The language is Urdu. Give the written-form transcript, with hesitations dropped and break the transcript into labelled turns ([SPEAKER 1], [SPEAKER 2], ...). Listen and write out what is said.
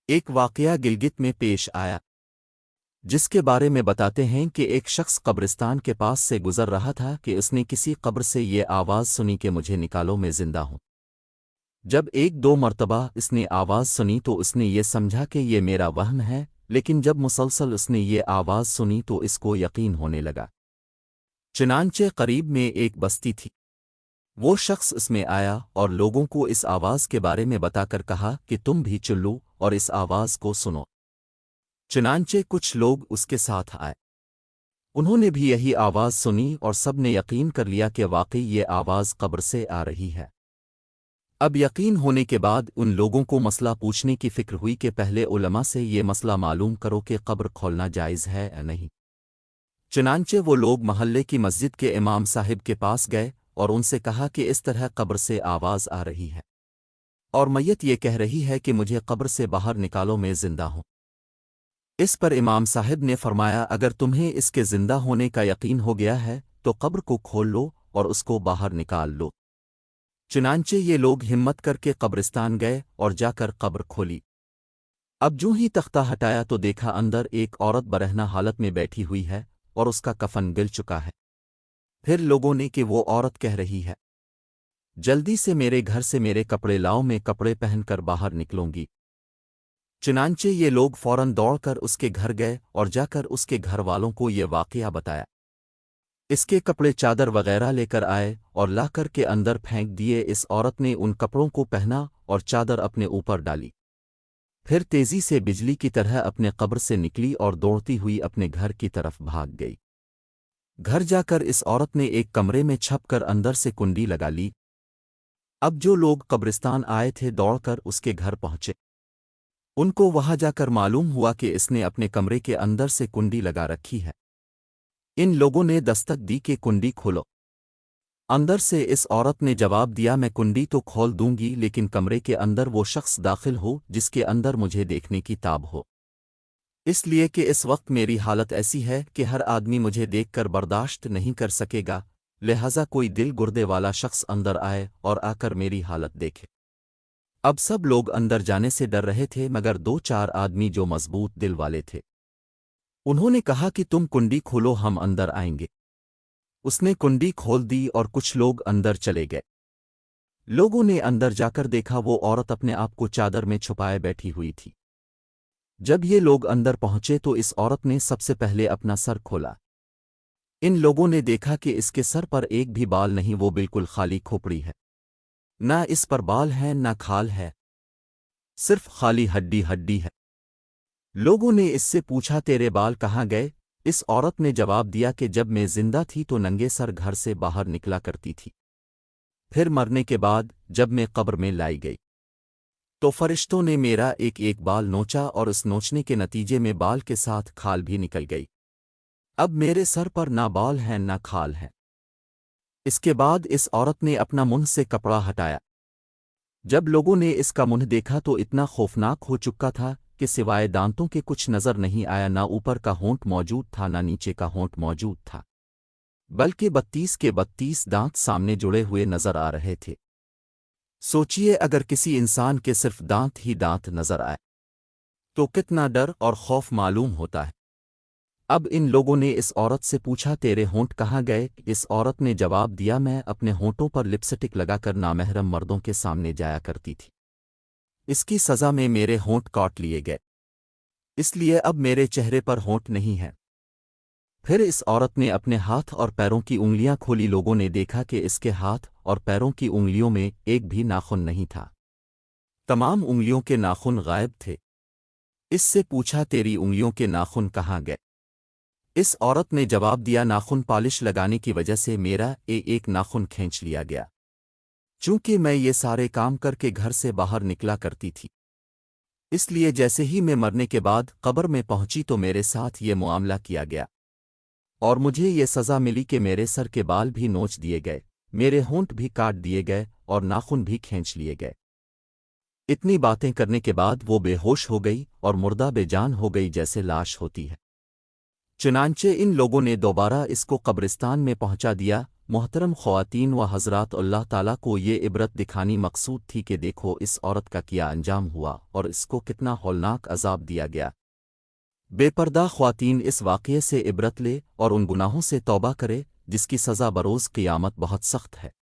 [SPEAKER 1] ایک واقعہ گلگت میں پیش آیا، جس کے بارے میں بتاتے ہیں کہ ایک شخص قبرستان کے پاس سے گزر رہا تھا کہ اس نے کسی قبر سے یہ آواز سنی کہ مجھے نکالو، میں زندہ ہوں۔ جب ایک دو مرتبہ اس نے آواز سنی تو اس نے یہ سمجھا کہ یہ میرا وہم ہے، لیکن جب مسلسل اس نے یہ آواز سنی تو اس کو یقین ہونے لگا۔ چنانچہ قریب میں ایک بستی تھی، وہ شخص اس میں آیا اور لوگوں کو اس آواز کے بارے میں بتا کر کہا کہ تم بھی چلو اور اس آواز کو سنو۔ چنانچہ کچھ لوگ اس کے ساتھ آئے، انہوں نے بھی یہی آواز سنی اور سب نے یقین کر لیا کہ واقعی یہ آواز قبر سے آ رہی ہے۔ اب یقین ہونے کے بعد ان لوگوں کو مسئلہ پوچھنے کی فکر ہوئی کہ پہلے علماء سے یہ مسئلہ معلوم کرو کہ قبر کھولنا جائز ہے یا نہیں۔ چنانچہ وہ لوگ محلے کی مسجد کے امام صاحب کے پاس گئے اور ان سے کہا کہ اس طرح قبر سے آواز آ رہی ہے اور میت یہ کہہ رہی ہے کہ مجھے قبر سے باہر نکالو، میں زندہ ہوں۔ اس پر امام صاحب نے فرمایا، اگر تمہیں اس کے زندہ ہونے کا یقین ہو گیا ہے تو قبر کو کھول لو اور اس کو باہر نکال لو۔ چنانچہ یہ لوگ ہمت کر کے قبرستان گئے اور جا کر قبر کھولی۔ اب جو ہی تختہ ہٹایا تو دیکھا اندر ایک عورت برہنہ حالت میں بیٹھی ہوئی ہے اور اس کا کفن گل چکا ہے۔ پھر لوگوں نے کہ وہ عورت کہہ رہی ہے، جلدی سے میرے گھر سے میرے کپڑے لاؤ، میں کپڑے پہن کر باہر نکلوں گی۔ چنانچہ یہ لوگ فوراً دوڑ کر اس کے گھر گئے اور جا کر اس کے گھر والوں کو یہ واقعہ بتایا۔ اس کے کپڑے چادر وغیرہ لے کر آئے اور لا کر کے اندر پھینک دیے۔ اس عورت نے ان کپڑوں کو پہنا اور چادر اپنے اوپر ڈالی، پھر تیزی سے بجلی کی طرح اپنے قبر سے نکلی اور دوڑتی ہوئی اپنے گھر کی طرف بھاگ گئی۔ گھر جا کر اس عورت نے ایک کمرے میں چھپ کر اندر سے کنڈی لگا لی۔ اب جو لوگ قبرستان آئے تھے دوڑ کر اس کے گھر پہنچے، ان کو وہاں جا کر معلوم ہوا کہ اس نے اپنے کمرے کے اندر سے کنڈی لگا رکھی ہے۔ ان لوگوں نے دستک دی کہ کنڈی کھولو۔ اندر سے اس عورت نے جواب دیا، میں کنڈی تو کھول دوں گی لیکن کمرے کے اندر وہ شخص داخل ہو جس کے اندر مجھے دیکھنے کی تاب ہو، اس لیے کہ اس وقت میری حالت ایسی ہے کہ ہر آدمی مجھے دیکھ کر برداشت نہیں کر سکے گا، لہذا کوئی دل گردے والا شخص اندر آئے اور آ کر میری حالت دیکھے۔ اب سب لوگ اندر جانے سے ڈر رہے تھے مگر دو چار آدمی جو مضبوط دل والے تھے، انہوں نے کہا کہ تم کنڈی کھولو، ہم اندر آئیں گے۔ اس نے کنڈی کھول دی اور کچھ لوگ اندر چلے گئے۔ لوگوں نے اندر جا کر دیکھا وہ عورت اپنے آپ کو چادر میں چھپائے بیٹھی ہوئی تھی۔ جب یہ لوگ اندر پہنچے تو اس عورت نے سب سے پہلے اپنا سر کھولا۔ ان لوگوں نے دیکھا کہ اس کے سر پر ایک بھی بال نہیں، وہ بالکل خالی کھوپڑی ہے، نہ اس پر بال ہے نہ کھال ہے، صرف خالی ہڈی ہڈی ہے۔ لوگوں نے اس سے پوچھا تیرے بال کہاں گئے؟ اس عورت نے جواب دیا کہ جب میں زندہ تھی تو ننگے سر گھر سے باہر نکلا کرتی تھی، پھر مرنے کے بعد جب میں قبر میں لائی گئی تو فرشتوں نے میرا ایک ایک بال نوچا اور اس نوچنے کے نتیجے میں بال کے ساتھ کھال بھی نکل گئی۔ اب میرے سر پر نہ بال ہیں نہ کھال ہے۔ اس کے بعد اس عورت نے اپنا منہ سے کپڑا ہٹایا۔ جب لوگوں نے اس کا منہ دیکھا تو اتنا خوفناک ہو چکا تھا کہ سوائے دانتوں کے کچھ نظر نہیں آیا، نہ اوپر کا ہونٹ موجود تھا نہ نیچے کا ہونٹ موجود تھا، بلکہ 32 کے 32 دانت سامنے جڑے ہوئے نظر آ رہے تھے۔ سوچئے اگر کسی انسان کے صرف دانت ہی دانت نظر آئے تو کتنا ڈر اور خوف معلوم ہوتا ہے۔ اب ان لوگوں نے اس عورت سے پوچھا تیرے ہونٹ کہاں گئے؟ اس عورت نے جواب دیا میں اپنے ہونٹوں پر لپسٹک لگا کر نامحرم مردوں کے سامنے جایا کرتی تھی، اس کی سزا میں میرے ہونٹ کاٹ لیے گئے، اس لیے اب میرے چہرے پر ہونٹ نہیں ہے۔ پھر اس عورت نے اپنے ہاتھ اور پیروں کی انگلیاں کھولی۔ لوگوں نے دیکھا کہ اس کے ہاتھ اور پیروں کی انگلیوں میں ایک بھی ناخن نہیں تھا، تمام انگلیوں کے ناخن غائب تھے۔ اس سے پوچھا تیری انگلیوں کے ناخن کہاں گئے؟ اس عورت نے جواب دیا ناخن پالش لگانے کی وجہ سے میرا ایک ناخن کھینچ لیا گیا، چونکہ میں یہ سارے کام کر کے گھر سے باہر نکلا کرتی تھی، اس لیے جیسے ہی میں مرنے کے بعد قبر میں پہنچی تو میرے ساتھ یہ معاملہ کیا گیا اور مجھے یہ سزا ملی کہ میرے سر کے بال بھی نوچ دیے گئے، میرے ہونٹ بھی کاٹ دیے گئے اور ناخن بھی کھینچ لیے گئے۔ اتنی باتیں کرنے کے بعد وہ بے ہوش ہو گئی اور مردہ بے جان ہو گئی جیسے لاش ہوتی ہے۔ چنانچہ ان لوگوں نے دوبارہ اس کو قبرستان میں پہنچا دیا محترم خواتین و حضرات، اللہ تعالیٰ کو یہ عبرت دکھانی مقصود تھی کہ دیکھو اس عورت کا کیا انجام ہوا اور اس کو کتنا ہولناک عذاب دیا گیا۔ بے پردہ خواتین اس واقعے سے عبرت لے اور ان گناہوں سے توبہ کرے جس کی سزا بروز قیامت بہت سخت ہے۔